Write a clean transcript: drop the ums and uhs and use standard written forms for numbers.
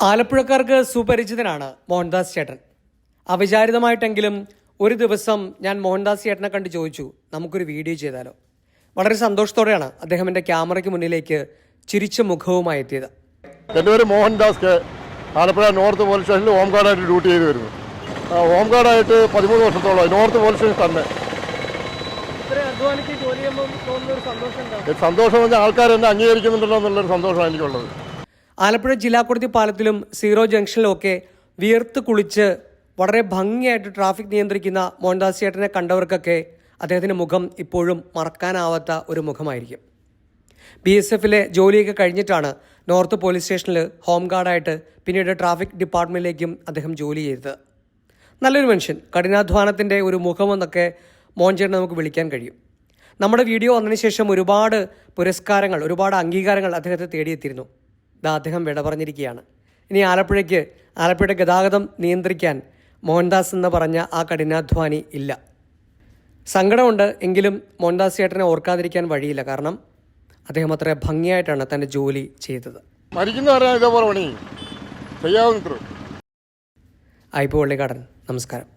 ആലപ്പുഴക്കാർക്ക് സുപരിചിതനാണ് മോഹൻദാസ് ചേട്ടൻ. അവിചാരിതമായിട്ടെങ്കിലും ഒരു ദിവസം ഞാൻ മോഹൻദാസ് ചേട്ടനെ കണ്ട് ചോദിച്ചു, നമുക്കൊരു വീഡിയോ ചെയ്താലോ. വളരെ സന്തോഷത്തോടെയാണ് അദ്ദേഹം എൻ്റെ ക്യാമറയ്ക്ക് മുന്നിലേക്ക് ചിരിച്ച മുഖവുമായി എത്തിയത്. എൻ്റെ പേര് മോഹൻദാസ്. ആലപ്പുഴ നോർത്ത് പോലീസ് സ്റ്റേഷനിൽ ഹോം ഗാർഡായിട്ട് ഡ്യൂട്ടി ചെയ്ത് വരുന്നു. ഹോം ഗാർഡായിട്ട് 13 വർഷത്തോളം നോർത്ത് പോലീസ് സ്റ്റേഷൻ തന്നെ. സന്തോഷം പറഞ്ഞാൽ ആൾക്കാർ എന്നെ അംഗീകരിക്കുന്നുണ്ടല്ലോ എന്നുള്ളൊരു സന്തോഷമാണ് എനിക്കുള്ളത്. ആലപ്പുഴ ജില്ലാ കോടതി പാലത്തിലും സീറോ ജംഗ്ഷനിലും ഒക്കെ വിയർത്ത് കുളിച്ച് വളരെ ഭംഗിയായിട്ട് ട്രാഫിക് നിയന്ത്രിക്കുന്ന മോഹൻദാസ് ചേട്ടനെ കണ്ടവർക്കൊക്കെ അദ്ദേഹത്തിൻ്റെ മുഖം ഇപ്പോഴും മറക്കാനാവാത്ത ഒരു മുഖമായിരിക്കും. BSFലെ ജോലിയൊക്കെ കഴിഞ്ഞിട്ടാണ് നോർത്ത് പോലീസ് സ്റ്റേഷനിൽ ഹോം ഗാർഡായിട്ട് പിന്നീട് ട്രാഫിക് ഡിപ്പാർട്ട്മെൻറ്റിലേക്കും അദ്ദേഹം ജോലി ചെയ്തത്. നല്ലൊരു മനുഷ്യൻ, കഠിനാധ്വാനത്തിൻ്റെ ഒരു മുഖമെന്നൊക്കെ മോഹൻ ചേട്ടനെ നമുക്ക് വിളിക്കാൻ കഴിയും. നമ്മുടെ വീഡിയോ വന്നതിന് ശേഷം ഒരുപാട് പുരസ്കാരങ്ങൾ, ഒരുപാട് അംഗീകാരങ്ങൾ അദ്ദേഹത്തെ തേടിയെത്തിയിരുന്നു. അദ്ദേഹം വിട പറഞ്ഞിരിക്കുകയാണ്. ഇനി ആലപ്പുഴയുടെ ഗതാഗതം നിയന്ത്രിക്കാൻ മോഹൻദാസ് എന്ന് പറഞ്ഞ ആ കഠിനാധ്വാനി ഇല്ല. സങ്കടമുണ്ട്, എങ്കിലും മോഹൻദാസ് ചേട്ടനെ ഓർക്കാതിരിക്കാൻ വഴിയില്ല. കാരണം അദ്ദേഹം അത്ര ഭംഗിയായിട്ടാണ് തൻ്റെ ജോലി ചെയ്തത്. മരിക്കുന്ന ഐ പി വള്ളിക്കാടൻ, നമസ്കാരം.